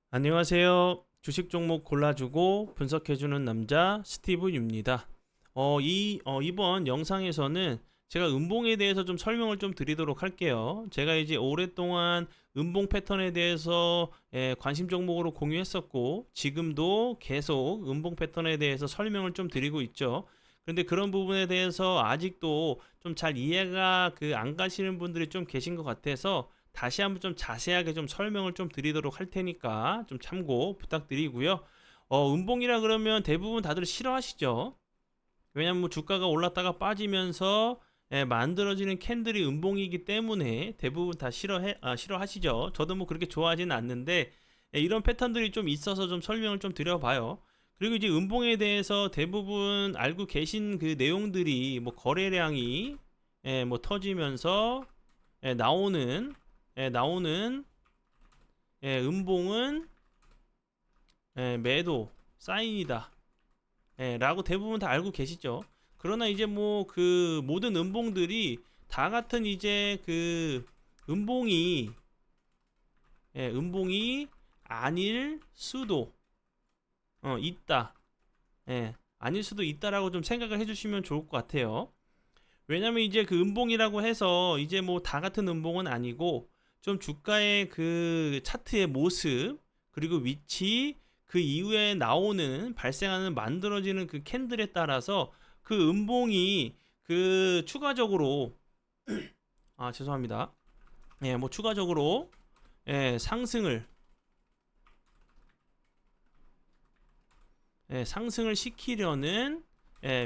안녕하세요. 주식 종목 골라주고 분석해주는 남자 스티브 유입니다. 이번 영상에서는 제가 음봉에 대해서 좀 설명을 좀 드리도록 할게요. 제가 이제 오랫동안 음봉 패턴에 대해서 관심 종목으로 공유했었고, 지금도 계속 음봉 패턴에 대해서 설명을 좀 드리고 있죠. 그런데 그런 부분에 대해서 아직도 좀 잘 이해가 안 가시는 분들이 좀 계신 것 같아서 다시 한번 좀 자세하게 좀 설명을 좀 드리도록 할 테니까 좀 참고 부탁드리고요. 음봉이라 그러면 대부분 다들 싫어하시죠? 왜냐면 뭐 주가가 올랐다가 빠지면서 만들어지는 캔들이 음봉이기 때문에 대부분 다 싫어하시죠. 저도 뭐 그렇게 좋아하지는 않는데 이런 패턴들이 좀 있어서 좀 설명을 좀 드려봐요. 그리고 이제 음봉에 대해서 대부분 알고 계신 그 내용들이 뭐 거래량이 뭐 터지면서 나오는 나오는 음봉은 매도 사인이다. 라고 대부분 다 알고 계시죠. 그러나 이제 뭐 그 모든 음봉들이 다 같은 이제 그 음봉이 음봉이 아닐 수도 있다. 아닐 수도 있다라고 좀 생각을 해주시면 좋을 것 같아요. 왜냐면 이제 그 음봉이라고 해서 이제 뭐 다 같은 음봉은 아니고 좀 주가의 그 차트의 모습 그리고 위치 그 이후에 나오는 발생하는 만들어지는 그 캔들에 따라서 그 음봉이 그 추가적으로 죄송합니다. 뭐 추가적으로 상승을 상승을 시키려는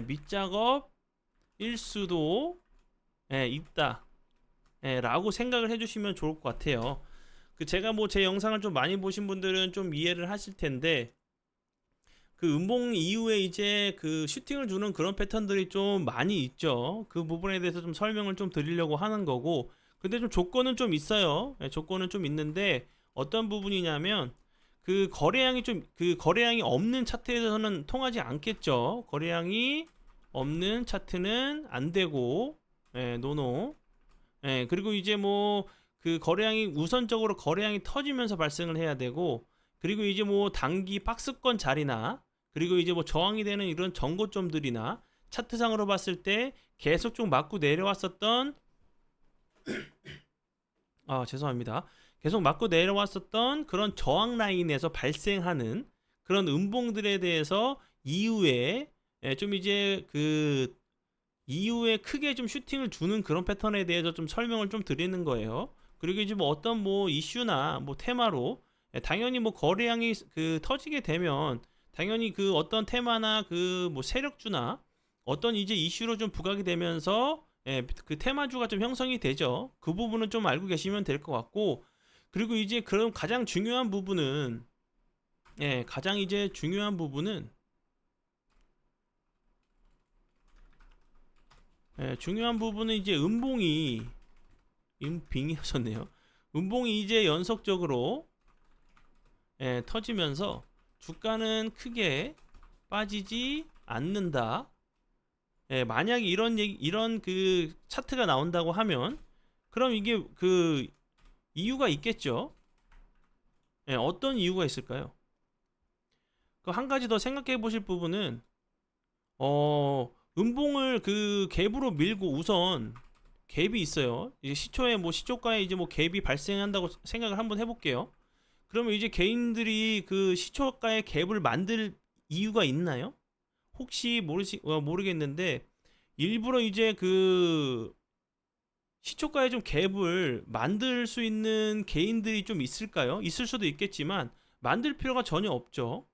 밑작업일 수도 있다. 라고 생각을 해주시면 좋을 것 같아요. 그 제가 뭐 제 영상을 좀 많이 보신 분들은 좀 이해를 하실 텐데 그 음봉 이후에 이제 그 슈팅을 주는 그런 패턴들이 좀 많이 있죠. 그 부분에 대해서 좀 설명을 좀 드리려고 하는 거고 근데 좀 조건은 좀 있어요. 조건은 좀 있는데 어떤 부분이냐면 그 거래량이 없는 차트에서는 통하지 않겠죠. 거래량이 없는 차트는 안 되고 노노. 그리고 이제 뭐 그 거래량이 우선적으로 거래량이 터지면서 발생을 해야 되고 그리고 이제 뭐 단기 박스권 자리나 그리고 이제 뭐 저항이 되는 이런 정고점들이나 차트상으로 봤을 때 계속 좀 맞고 내려왔었던 죄송합니다. 계속 맞고 내려왔었던 그런 저항 라인에서 발생하는 그런 음봉들에 대해서 이후에 좀 이제 그 이후에 크게 좀 슈팅을 주는 그런 패턴에 대해서 좀 설명을 좀 드리는 거예요. 그리고 이제 뭐 어떤 뭐 이슈나 뭐 테마로 당연히 뭐 거래량이 그 터지게 되면 당연히 그 어떤 테마나 그 뭐 세력주나 어떤 이제 이슈로 좀 부각이 되면서 그 테마주가 좀 형성이 되죠. 그 부분은 좀 알고 계시면 될 것 같고 그리고 이제 그럼 가장 중요한 부분은 가장 이제 중요한 부분은 중요한 부분은 이제 빙이 하셨네요. 음봉이 이제 연속적으로 터지면서 주가는 크게 빠지지 않는다. 만약에 이런 그 차트가 나온다고 하면 그럼 이게 그 이유가 있겠죠. 어떤 이유가 있을까요? 그 한 가지 더 생각해 보실 부분은 음봉을 그 갭으로 밀고 우선 갭이 있어요. 이제 시초에 뭐 시초가에 이제 뭐 갭이 발생한다고 생각을 한번 해볼게요. 그러면 이제 개인들이 그 시초가의 갭을 만들 이유가 있나요? 혹시 모르겠는데 일부러 이제 그 시초가에 좀 갭을 만들 수 있는 개인들이 좀 있을까요? 있을 수도 있겠지만 만들 필요가 전혀 없죠.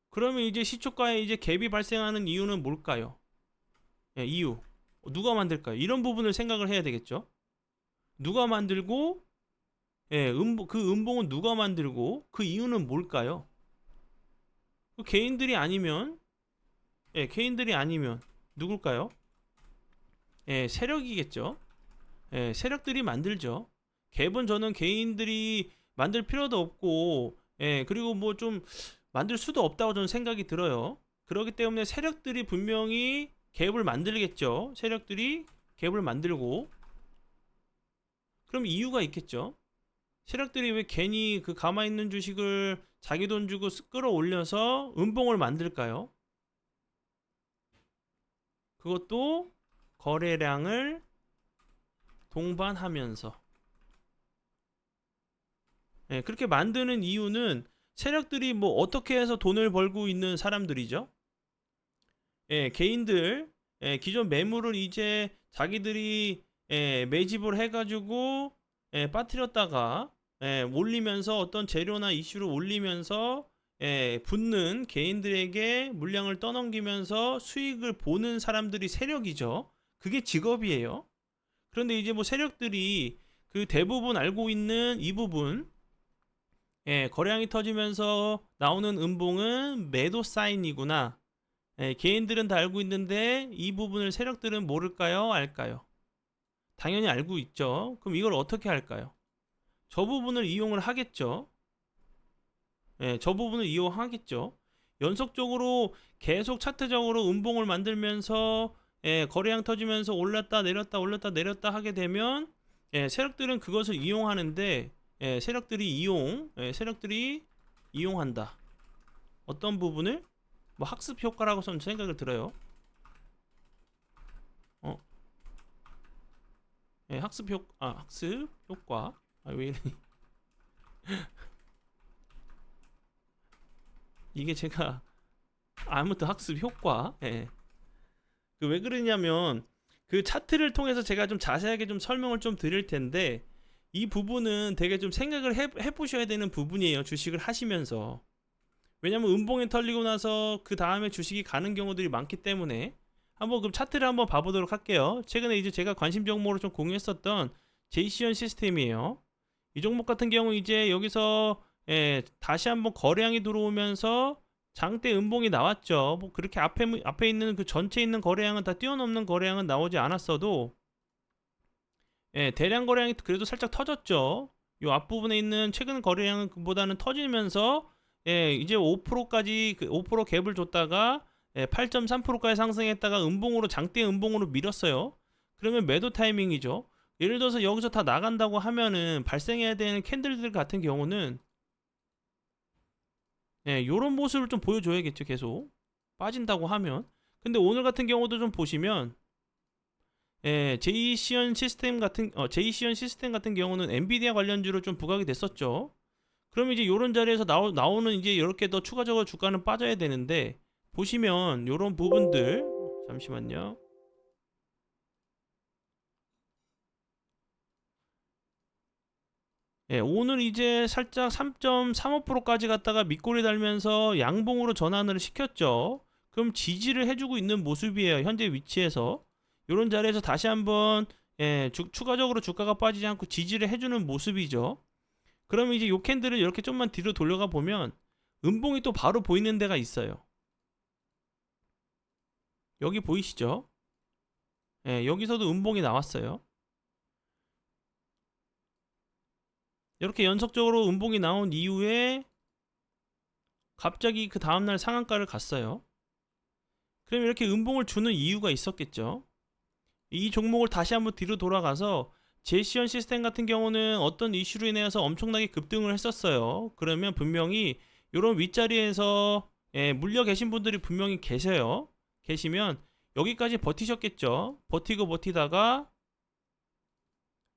그러면 이제 시초가에 이제 갭이 발생하는 이유는 뭘까요? 이유. 누가 만들까요? 이런 부분을 생각을 해야 되겠죠. 누가 만들고 그 음봉은 누가 만들고 그 이유는 뭘까요? 그 개인들이 아니면 누굴까요? 세력이겠죠. 세력들이 만들죠. 갭은 저는 개인들이 만들 필요도 없고, 그리고 뭐 좀 만들 수도 없다고 저는 생각이 들어요. 그렇기 때문에 세력들이 분명히 갭을 만들겠죠. 세력들이 갭을 만들고, 그럼 이유가 있겠죠. 세력들이 왜 괜히 그 가만히 있는 주식을 자기 돈 주고 끌어올려서 음봉을 만들까요? 그것도 거래량을 동반하면서. 예, 그렇게 만드는 이유는 세력들이 뭐 어떻게 해서 돈을 벌고 있는 사람들이죠. 예, 개인들, 예, 기존 매물을 이제 자기들이 매집을 해가지고 빠뜨렸다가 올리면서 어떤 재료나 이슈를 올리면서 붙는 개인들에게 물량을 떠넘기면서 수익을 보는 사람들이 세력이죠. 그게 직업이에요. 그런데 이제 뭐 세력들이 그 대부분 알고 있는 이 부분, 거래량이 터지면서 나오는 음봉은 매도 사인이구나. 개인들은 다 알고 있는데 이 부분을 세력들은 모를까요? 알까요? 당연히 알고 있죠. 그럼 이걸 어떻게 할까요? 저 부분을 이용을 하겠죠. 저 부분을 이용하겠죠. 연속적으로 계속 차트적으로 음봉을 만들면서 거래량 터지면서 올랐다 내렸다 올랐다 내렸다 하게 되면 세력들은 그것을 이용하는데 세력들이 이용한다. 어떤 부분을? 뭐 학습 효과라고 저는 생각을 들어요. 어, 학습 효과. 왜 이래? 이게 제가 아무튼 학습 효과. 그 왜 그러냐면 그 차트를 통해서 제가 좀 자세하게 좀 설명을 좀 드릴 텐데 이 부분은 되게 좀 생각을 해보셔야 되는 부분이에요. 주식을 하시면서. 왜냐면 음봉이 털리고 나서 그 다음에 주식이 가는 경우들이 많기 때문에 한번 그럼 차트를 한번 봐보도록 할게요. 최근에 이제 제가 관심 종목으로 좀 공유했었던 제이시언 시스템이에요. 이 종목 같은 경우 이제 여기서 다시 한번 거래량이 들어오면서 장대 음봉이 나왔죠. 뭐 그렇게 앞에 있는 그 전체 있는 거래량은 다 뛰어넘는 거래량은 나오지 않았어도 대량 거래량이 그래도 살짝 터졌죠. 요 앞부분에 있는 최근 거래량은 그보다는 터지면서 이제 5%까지 5% 갭을 줬다가 8.3%까지 상승했다가 음봉으로 장대 음봉으로 밀었어요. 그러면 매도 타이밍이죠. 예를 들어서 여기서 다 나간다고 하면은 발생해야 되는 캔들들 같은 경우는 요런 모습을 좀 보여줘야겠죠. 계속 빠진다고 하면. 근데 오늘 같은 경우도 좀 보시면 제이시언 시스템 같은 경우는 엔비디아 관련주로 좀 부각이 됐었죠. 그럼 이제 요런 자리에서 나오는 이제 이렇게 더 추가적으로 주가는 빠져야 되는데 보시면 요런 부분들 잠시만요. 오늘 이제 살짝 3.35%까지 갔다가 밑꼬리 달면서 양봉으로 전환을 시켰죠. 그럼 지지를 해주고 있는 모습이에요. 현재 위치에서. 이런 자리에서 다시 한번 추가적으로 주가가 빠지지 않고 지지를 해주는 모습이죠. 그러면 이제 요 캔들을 이렇게 좀만 뒤로 돌려가 보면 음봉이 또 바로 보이는 데가 있어요. 여기 보이시죠? 여기서도 음봉이 나왔어요. 이렇게 연속적으로 음봉이 나온 이후에 갑자기 그 다음날 상한가를 갔어요. 그럼 이렇게 음봉을 주는 이유가 있었겠죠. 이 종목을 다시 한번 뒤로 돌아가서 제시언 시스템 같은 경우는 어떤 이슈로 인해서 엄청나게 급등을 했었어요. 그러면 분명히 이런 윗자리에서 물려 계신 분들이 분명히 계시면 여기까지 버티셨겠죠. 버티다가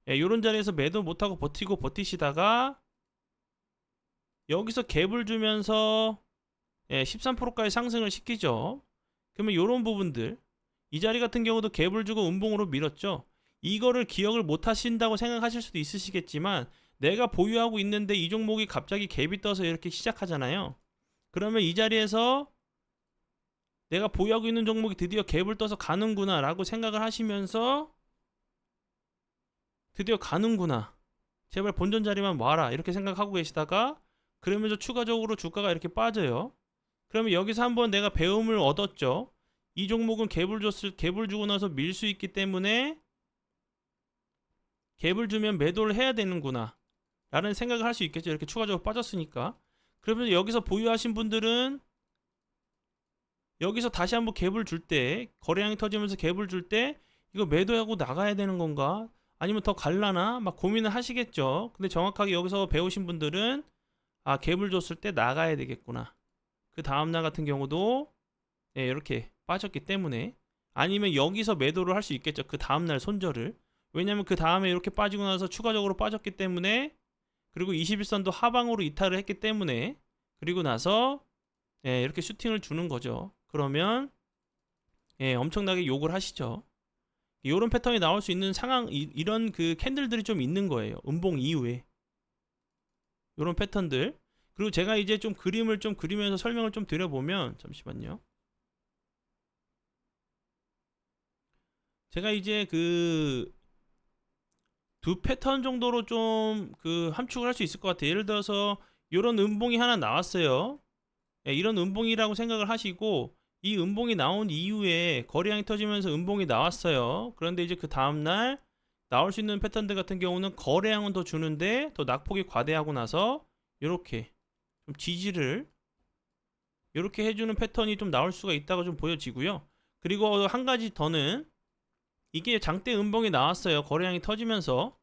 이런 자리에서 매도 못하고 버티시다가 여기서 갭을 주면서 13%까지 상승을 시키죠. 그러면 이런 부분들 이 자리 같은 경우도 갭을 주고 음봉으로 밀었죠. 이거를 기억을 못 하신다고 생각하실 수도 있으시겠지만 내가 보유하고 있는데 이 종목이 갑자기 갭이 떠서 이렇게 시작하잖아요. 그러면 이 자리에서 내가 보유하고 있는 종목이 드디어 갭을 떠서 가는구나 라고 생각을 하시면서 드디어 가는구나, 제발 본전 자리만 와라 이렇게 생각하고 계시다가 그러면서 추가적으로 주가가 이렇게 빠져요. 그러면 여기서 한번 내가 배움을 얻었죠. 이 종목은 갭을 주고 나서 밀 수 있기 때문에 갭을 주면 매도를 해야 되는구나 라는 생각을 할 수 있겠죠. 이렇게 추가적으로 빠졌으니까. 그러면 여기서 보유하신 분들은 여기서 다시 한번 갭을 줄 때, 거래량이 터지면서 갭을 줄 때 이거 매도하고 나가야 되는 건가? 아니면 더 갈라나? 막 고민을 하시겠죠. 근데 정확하게 여기서 배우신 분들은 아, 갭을 줬을 때 나가야 되겠구나. 그 다음날 같은 경우도 예, 이렇게 빠졌기 때문에 아니면 여기서 매도를 할 수 있겠죠. 그 다음날 손절을. 왜냐면 그 다음에 이렇게 빠지고 나서 추가적으로 빠졌기 때문에 그리고 21선도 하방으로 이탈을 했기 때문에 그리고 나서 예, 이렇게 슈팅을 주는 거죠. 그러면 예, 엄청나게 욕을 하시죠. 이런 패턴이 나올 수 있는 상황 이런 그 캔들들이 좀 있는 거예요. 음봉 이후에 이런 패턴들. 그리고 제가 이제 좀 그림을 좀 그리면서 설명을 좀 드려보면 잠시만요. 제가 이제 그 두 패턴 정도로 좀 그 함축을 할 수 있을 것 같아요. 예를 들어서 이런 음봉이 하나 나왔어요. 예, 이런 음봉이라고 생각을 하시고 이 음봉이 나온 이후에 거래량이 터지면서 음봉이 나왔어요. 그런데 이제 그 다음날 나올 수 있는 패턴들 같은 경우는 거래량은 더 주는데 더 낙폭이 과대하고 나서 이렇게 좀 지지를 이렇게 해주는 패턴이 좀 나올 수가 있다고 좀 보여지고요. 그리고 한 가지 더는 이게 장대 음봉이 나왔어요. 거래량이 터지면서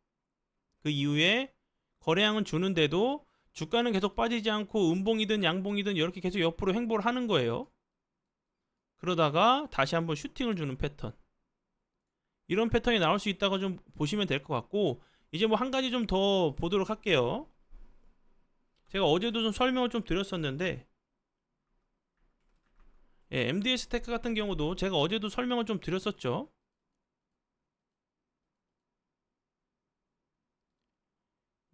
그 이후에 거래량은 주는데도 주가는 계속 빠지지 않고 음봉이든 양봉이든 이렇게 계속 옆으로 횡보를 하는 거예요. 그러다가 다시 한번 슈팅을 주는 패턴. 이런 패턴이 나올 수 있다고 좀 보시면 될 것 같고 이제 뭐 한 가지 좀 더 보도록 할게요. 제가 어제도 좀 설명을 좀 드렸었는데 예, MDS 테크 같은 경우도 제가 어제도 설명을 좀 드렸었죠.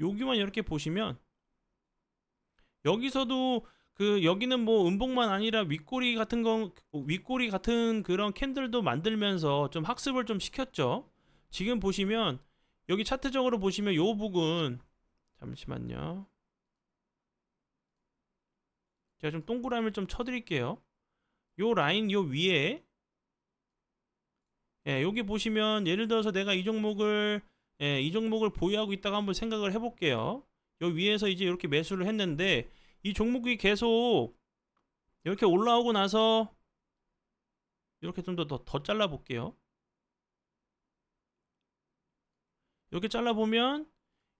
여기만 이렇게 보시면 여기서도 그 여기는 뭐 음봉만 아니라 윗꼬리 같은 그런 캔들도 만들면서 좀 학습을 좀 시켰죠. 지금 보시면 여기 차트적으로 보시면 요 부분 잠시만요. 제가 좀 동그라미를 좀 쳐드릴게요. 요 라인 요 위에 예, 여기 보시면 예를 들어서 내가 이 종목을 예, 이 종목을 보유하고 있다가 한번 생각을 해볼게요. 요 위에서 이제 이렇게 매수를 했는데 이 종목이 계속 이렇게 올라오고 나서 이렇게 좀 더 잘라 볼게요. 이렇게 잘라 보면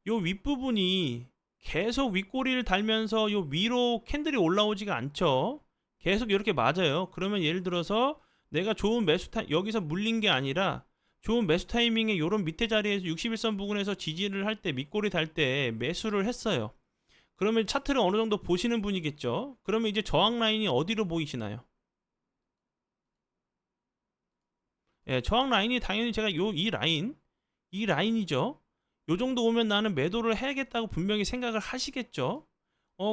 요 윗부분이 계속 윗꼬리를 달면서 요 위로 캔들이 올라오지가 않죠. 계속 이렇게 맞아요. 그러면 예를 들어서 내가 좋은 여기서 물린 게 아니라 좋은 매수 타이밍에 요런 밑에 자리에서 61선 부근에서 지지를 할 때 밑꼬리 달 때 매수를 했어요. 그러면 차트를 어느 정도 보시는 분이겠죠. 그러면 이제 저항 라인이 어디로 보이시나요? 예, 저항 라인이 당연히 제가 이 라인이죠. 요 정도 오면 나는 매도를 해야겠다고 분명히 생각을 하시겠죠.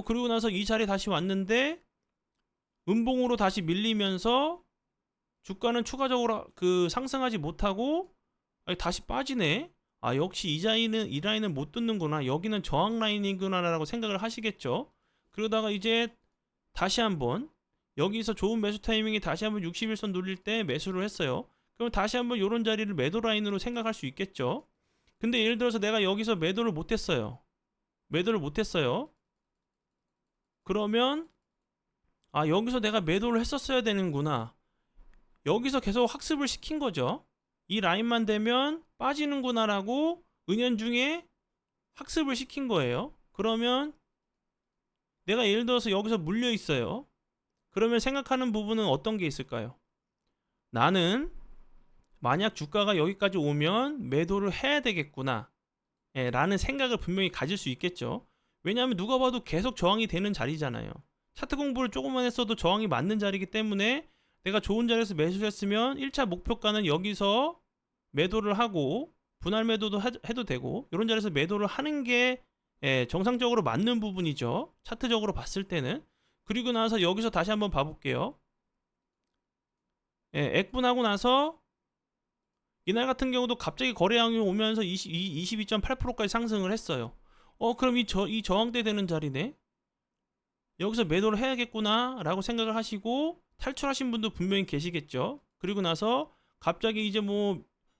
그리고 나서 이 자리에 다시 왔는데 음봉으로 다시 밀리면서 주가는 추가적으로 그 상승하지 못하고 다시 빠지네. 아, 역시 이 라인은 못 뚫는구나. 여기는 저항 라인이구나라고 생각을 하시겠죠. 그러다가 이제 다시 한번 여기서 좋은 매수 타이밍이 다시 한번 61선 눌릴 때 매수를 했어요. 그럼 다시 한번 이런 자리를 매도 라인으로 생각할 수 있겠죠. 근데 예를 들어서 내가 여기서 매도를 못했어요. 매도를 못했어요. 그러면 아, 여기서 내가 매도를 했었어야 되는구나. 여기서 계속 학습을 시킨 거죠. 이 라인만 되면 빠지는구나라고 은연중에 학습을 시킨 거예요. 그러면 내가 예를 들어서 여기서 물려 있어요. 그러면 생각하는 부분은 어떤 게 있을까요? 나는 만약 주가가 여기까지 오면 매도를 해야 되겠구나 라는 생각을 분명히 가질 수 있겠죠. 왜냐하면 누가 봐도 계속 저항이 되는 자리잖아요. 차트 공부를 조금만 했어도 저항이 맞는 자리이기 때문에 내가 좋은 자리에서 매수를 했으면 1차 목표가는 여기서 매도를 하고 분할 매도도 해도 되고 이런 자리에서 매도를 하는 게 정상적으로 맞는 부분이죠. 차트적으로 봤을 때는. 그리고 나서 여기서 다시 한번 봐볼게요. 액분하고 나서 이날 같은 경우도 갑자기 거래량이 오면서 22.8%까지 상승을 했어요. 그럼 이 저항대 되는 자리네. 여기서 매도를 해야겠구나 라고 생각을 하시고 탈출하신 분도 분명히 계시겠죠. 그리고 나서 갑자기 이제 뭐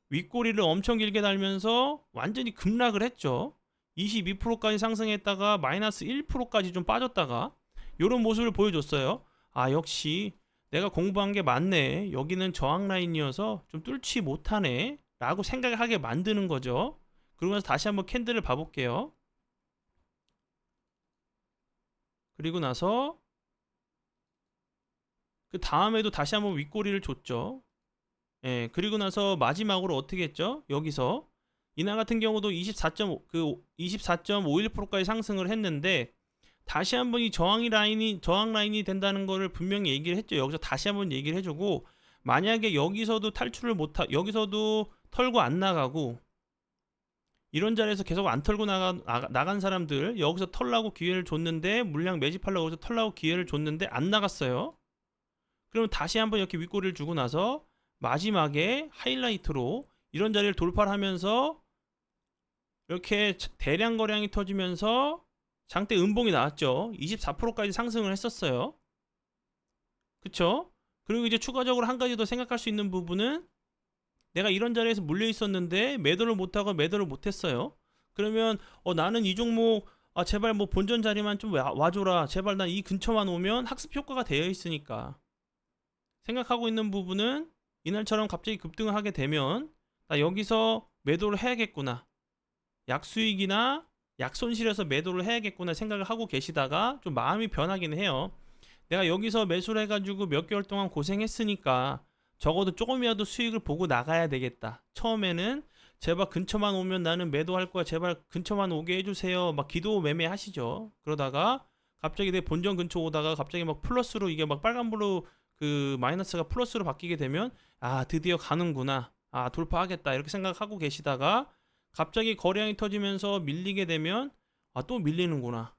윗꼬리를 엄청 길게 달면서 완전히 급락을 했죠. 22%까지 상승했다가 마이너스 1%까지 좀 빠졌다가 이런 모습을 보여줬어요. 아, 역시 내가 공부한 게 맞네. 여기는 저항 라인이어서 좀 뚫지 못하네. 라고 생각을 하게 만드는 거죠. 그러고 나서 다시 한번 캔들을 봐볼게요. 그리고 나서 그 다음에도 다시 한번 윗꼬리를 줬죠. 예, 그리고 나서 마지막으로 어떻게 했죠? 여기서 이날 같은 경우도 24.51%까지 상승을 했는데 다시 한번 이 저항 라인이 된다는 거를 분명히 얘기를 했죠. 여기서 다시 한번 얘기를 해주고, 만약에 여기서도 여기서도 털고 안 나가고 이런 자리에서 계속 안 털고 나간 사람들, 여기서 털라고 기회를 줬는데, 물량 매집하려고 여기서 털라고 기회를 줬는데 안 나갔어요. 그러면 다시 한번 이렇게 윗꼬리를 주고 나서 마지막에 하이라이트로 이런 자리를 돌파를 하면서 이렇게 대량 거래량이 터지면서 장대 음봉이 나왔죠. 24%까지 상승을 했었어요. 그쵸? 그리고 이제 추가적으로 한 가지 더 생각할 수 있는 부분은, 내가 이런 자리에서 물려 있었는데 매도를 못하고 매도를 못했어요. 그러면 나는 이 종목 제발 뭐 본전 자리만 좀 와줘라, 제발 난 이 근처만 오면 학습 효과가 되어 있으니까 생각하고 있는 부분은, 이날처럼 갑자기 급등을 하게 되면 나 여기서 매도를 해야겠구나, 약수익이나 약손실에서 매도를 해야겠구나 생각을 하고 계시다가 좀 마음이 변하긴 해요. 내가 여기서 매수를 해가지고 몇 개월 동안 고생했으니까 적어도 조금이라도 수익을 보고 나가야 되겠다. 처음에는 제발 근처만 오면 나는 매도할 거야, 제발 근처만 오게 해주세요, 막 기도 매매 하시죠. 그러다가 갑자기 내 본전 근처 오다가 갑자기 막 플러스로, 이게 막 빨간불로 그 마이너스가 플러스로 바뀌게 되면 드디어 가는구나, 돌파하겠다 이렇게 생각하고 계시다가 갑자기 거래량이 터지면서 밀리게 되면 또 밀리는구나,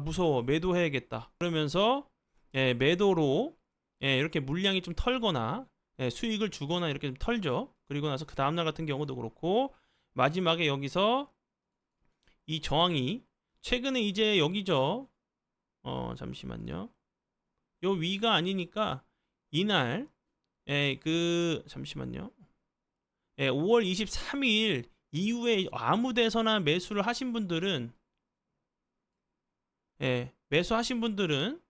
무서워, 매도해야겠다 그러면서 매도로 이렇게 물량이 좀 털거나 수익을 주거나 이렇게 좀 털죠. 그리고 나서 그 다음날 같은 경우도 그렇고, 마지막에 여기서 이 저항이 최근에 이제 여기죠. 잠시만요. 요 위가 아니니까 이날 잠시만요. 5월 23일 이후에 아무 데서나 매수를 하신 분들은, 매수하신 분들은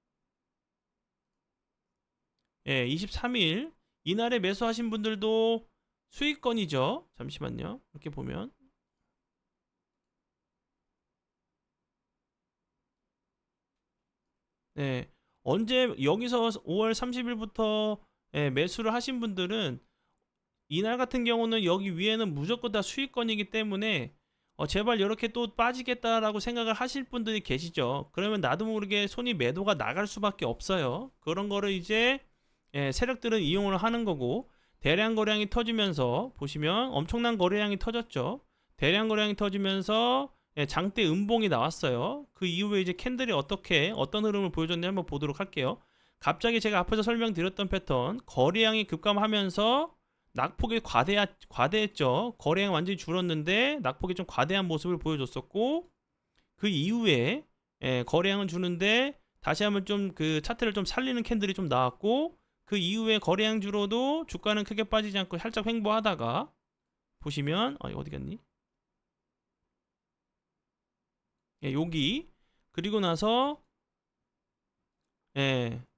23일 이날에 매수하신 분들도 수익권이죠. 잠시만요. 이렇게 보면 언제 여기서 5월 30일부터 매수를 하신 분들은 이날 같은 경우는 여기 위에는 무조건 다 수익권이기 때문에 제발 이렇게 또 빠지겠다라고 생각을 하실 분들이 계시죠. 그러면 나도 모르게 손이 매도가 나갈 수밖에 없어요. 그런 거를 이제 세력들은 이용을 하는 거고, 대량 거래량이 터지면서 보시면 엄청난 거래량이 터졌죠. 대량 거래량이 터지면서 장대 음봉이 나왔어요. 그 이후에 이제 캔들이 어떤 흐름을 보여줬는지 한번 보도록 할게요. 갑자기 제가 앞에서 설명드렸던 패턴, 거래량이 급감하면서 낙폭이 과대했죠. 거래량 완전히 줄었는데 낙폭이 좀 과대한 모습을 보여줬었고, 그 이후에 거래량은 주는데 다시 한번 좀 그 차트를 좀 살리는 캔들이 좀 나왔고, 그 이후에 거래량 줄어도 주가는 크게 빠지지 않고 살짝 횡보하다가 보시면 어디 갔니? 여기, 그리고 나서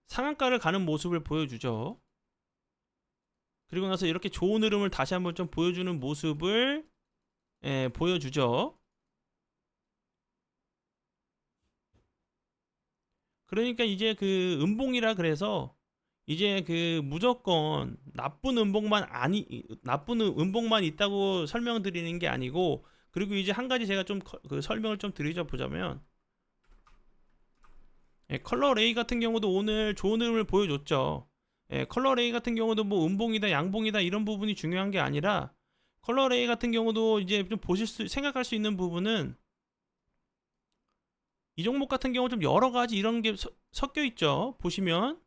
상한가를 가는 모습을 보여주죠. 그리고 나서 이렇게 좋은 흐름을 다시 한번 좀 보여주는 모습을 보여주죠. 그러니까 이제 그 음봉이라 그래서 이제 그 무조건 나쁜 음봉만 있다고 설명드리는 게 아니고, 그리고 이제 한 가지 제가 좀 그 설명을 좀 보자면, 컬러 레이 같은 경우도 오늘 좋은 흐름을 보여줬죠. 컬러 레이 같은 경우도 뭐 음봉이다 양봉이다 이런 부분이 중요한 게 아니라, 컬러 레이 같은 경우도 이제 좀 생각할 수 있는 부분은, 이 종목 같은 경우 좀 여러 가지 이런 게 섞여 있죠. 보시면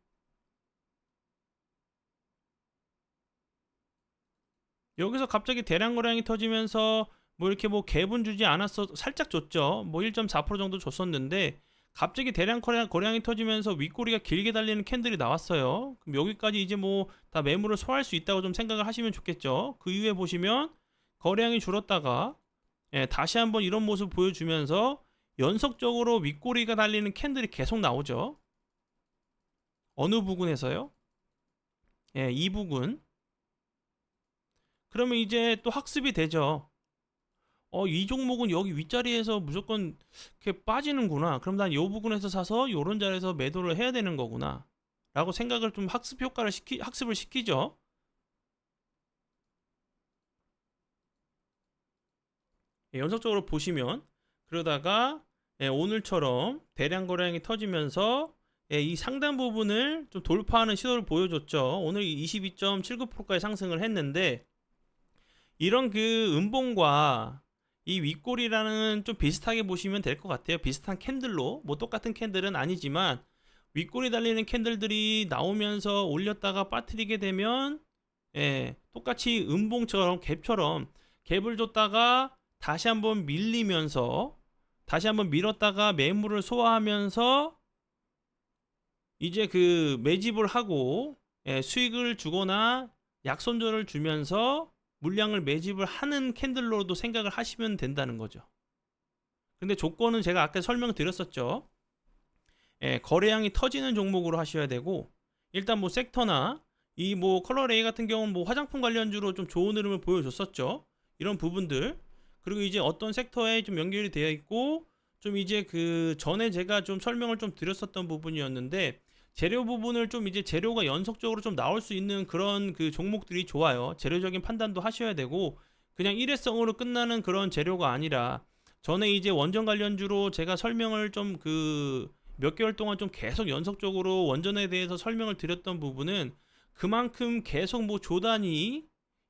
여기서 갑자기 대량 거래량이 터지면서 뭐 이렇게 뭐 갭은 주지 않았어, 살짝 줬죠. 뭐 1.4% 정도 줬었는데 갑자기 대량 거래량이 터지면서 윗꼬리가 길게 달리는 캔들이 나왔어요. 그럼 여기까지 이제 뭐 다 매물을 소화할 수 있다고 좀 생각을 하시면 좋겠죠. 그 이후에 보시면 거래량이 줄었다가 다시 한번 이런 모습 보여주면서 연속적으로 윗꼬리가 달리는 캔들이 계속 나오죠. 어느 부분에서요? 이 부분. 그러면 이제 또 학습이 되죠. 이 종목은 여기 윗자리에서 무조건 이렇게 빠지는구나. 그럼 난 이 부분에서 사서 요런 자리에서 매도를 해야 되는 거구나. 라고 생각을 좀 학습을 시키죠. 연속적으로 보시면 그러다가 오늘처럼 대량 거래량이 터지면서 이 상단 부분을 좀 돌파하는 시도를 보여줬죠. 오늘 22.79%까지 상승을 했는데 이런 그 음봉과 이 윗골이라는 좀 비슷하게 보시면 될 것 같아요. 비슷한 캔들로 뭐 똑같은 캔들은 아니지만 윗골이 달리는 캔들들이 나오면서 올렸다가 빠뜨리게 되면 똑같이 음봉처럼 갭처럼 갭을 줬다가 다시 한번 밀리면서 다시 한번 밀었다가 매물을 소화하면서 이제 그 매집을 하고 수익을 주거나 약손절을 주면서 물량을 매집을 하는 캔들로도 생각을 하시면 된다는 거죠. 근데 조건은 제가 아까 설명드렸었죠. 거래량이 터지는 종목으로 하셔야 되고, 일단 뭐 섹터나 이 뭐 컬러레이 같은 경우는 뭐 화장품 관련주로 좀 좋은 흐름을 보여줬었죠. 이런 부분들, 그리고 이제 어떤 섹터에 좀 연결이 되어 있고, 좀 이제 그 전에 제가 좀 설명을 좀 드렸었던 부분이었는데, 재료 부분을 좀 이제 재료가 연속적으로 좀 나올 수 있는 그런 그 종목들이 좋아요. 재료적인 판단도 하셔야 되고, 그냥 일회성으로 끝나는 그런 재료가 아니라, 전에 이제 원전 관련주로 제가 설명을 좀 몇 개월 동안 좀 계속 연속적으로 원전에 대해서 설명을 드렸던 부분은 그만큼 계속 뭐 조단위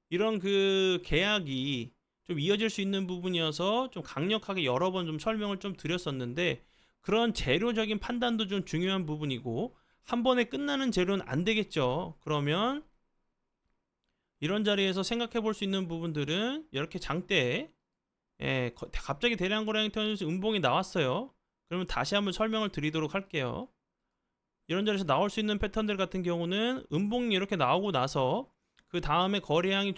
이런 그 계약이 좀 이어질 수 있는 부분이어서 좀 강력하게 여러 번 좀 설명을 좀 드렸었는데, 그런 재료적인 판단도 좀 중요한 부분이고, 한 번에 끝나는 재료는 안 되겠죠. 그러면 이런 자리에서 생각해 볼 수 있는 부분들은 이렇게 장대에 갑자기 대량 거래량이 터지면서 음봉이 나왔어요. 그러면 다시 한번 설명을 드리도록 할게요. 이런 자리에서 나올 수 있는 패턴들 같은 경우는 음봉이 이렇게 나오고 나서 그 다음에 거래량이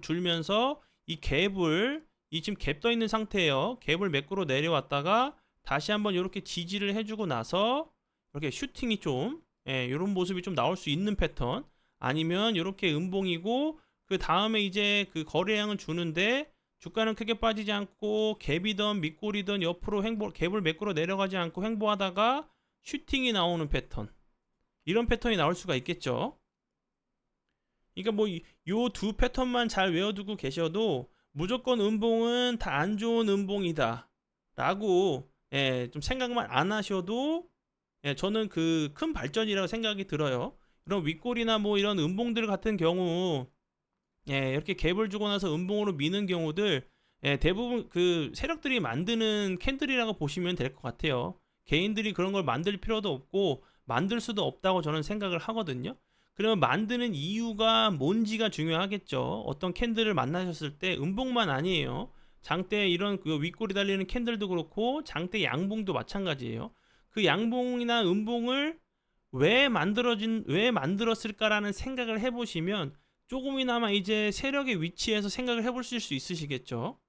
줄면서 이 갭을 지금 갭 떠 있는 상태예요. 갭을 매꾸로 내려왔다가 다시 한번 이렇게 지지를 해주고 나서 이렇게 슈팅이 좀 이런 모습이 좀 나올 수 있는 패턴, 아니면 이렇게 음봉이고 그 다음에 이제 그 거래량은 주는데 주가는 크게 빠지지 않고 갭이든 밑골이든 옆으로 갭을 매꾸로 내려가지 않고 횡보하다가 슈팅이 나오는 패턴, 이런 패턴이 나올 수가 있겠죠. 그러니까 뭐 요 두 패턴만 잘 외워두고 계셔도 무조건 음봉은 다 안 좋은 음봉이다 라고 좀 생각만 안 하셔도 저는 그 큰 발전이라고 생각이 들어요. 이런 윗골이나 뭐 이런 음봉들 같은 경우 이렇게 갭을 주고 나서 음봉으로 미는 경우들 대부분 그 세력들이 만드는 캔들이라고 보시면 될 것 같아요. 개인들이 그런 걸 만들 필요도 없고 만들 수도 없다고 저는 생각을 하거든요. 그러면 만드는 이유가 뭔지가 중요하겠죠. 어떤 캔들을 만나셨을 때 음봉만 아니에요. 장대 이런 그 윗골이 달리는 캔들도 그렇고 장대 양봉도 마찬가지예요. 그 양봉이나 음봉을 왜 만들었을까라는 생각을 해보시면 조금이나마 이제 세력의 위치에서 생각을 해보실 수 있으시겠죠.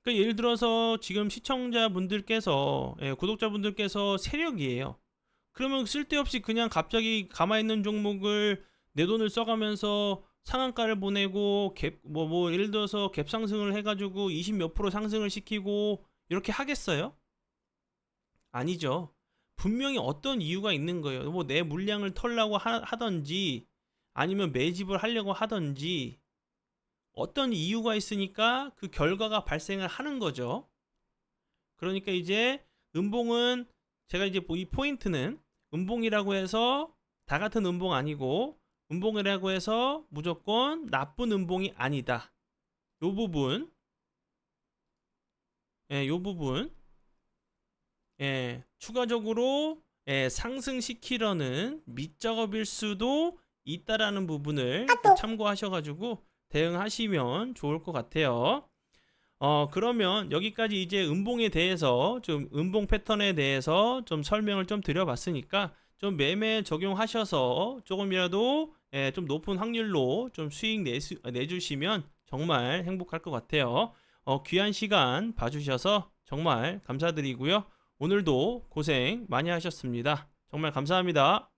그러니까 예를 들어서 지금 시청자분들께서 구독자분들께서 세력이에요. 그러면 쓸데없이 그냥 갑자기 가만히 있는 종목을 내 돈을 써가면서 상한가를 보내고 뭐 예를 들어서 갭 상승을 해가지고 20 몇 프로 상승을 시키고 이렇게 하겠어요? 아니죠. 분명히 어떤 이유가 있는 거예요. 뭐 내 물량을 털려고 하던지 아니면 매집을 하려고 하던지 어떤 이유가 있으니까 그 결과가 발생을 하는 거죠. 그러니까 이제 음봉은 제가 이제 이 포인트는 음봉이라고 해서 다 같은 음봉 아니고 음봉이라고 해서 무조건 나쁜 음봉이 아니다. 요 부분, 요 부분, 추가적으로 상승시키려는 밑작업일 수도 있다라는 부분을 참고하셔가지고 대응하시면 좋을 것 같아요. 그러면 여기까지 이제 음봉에 대해서 좀 음봉 패턴에 대해서 좀 설명을 좀 드려봤으니까 좀 매매 적용하셔서 조금이라도 좀 높은 확률로 좀 수익 내주시면 정말 행복할 것 같아요. 귀한 시간 봐주셔서 정말 감사드리고요. 오늘도 고생 많이 하셨습니다. 정말 감사합니다.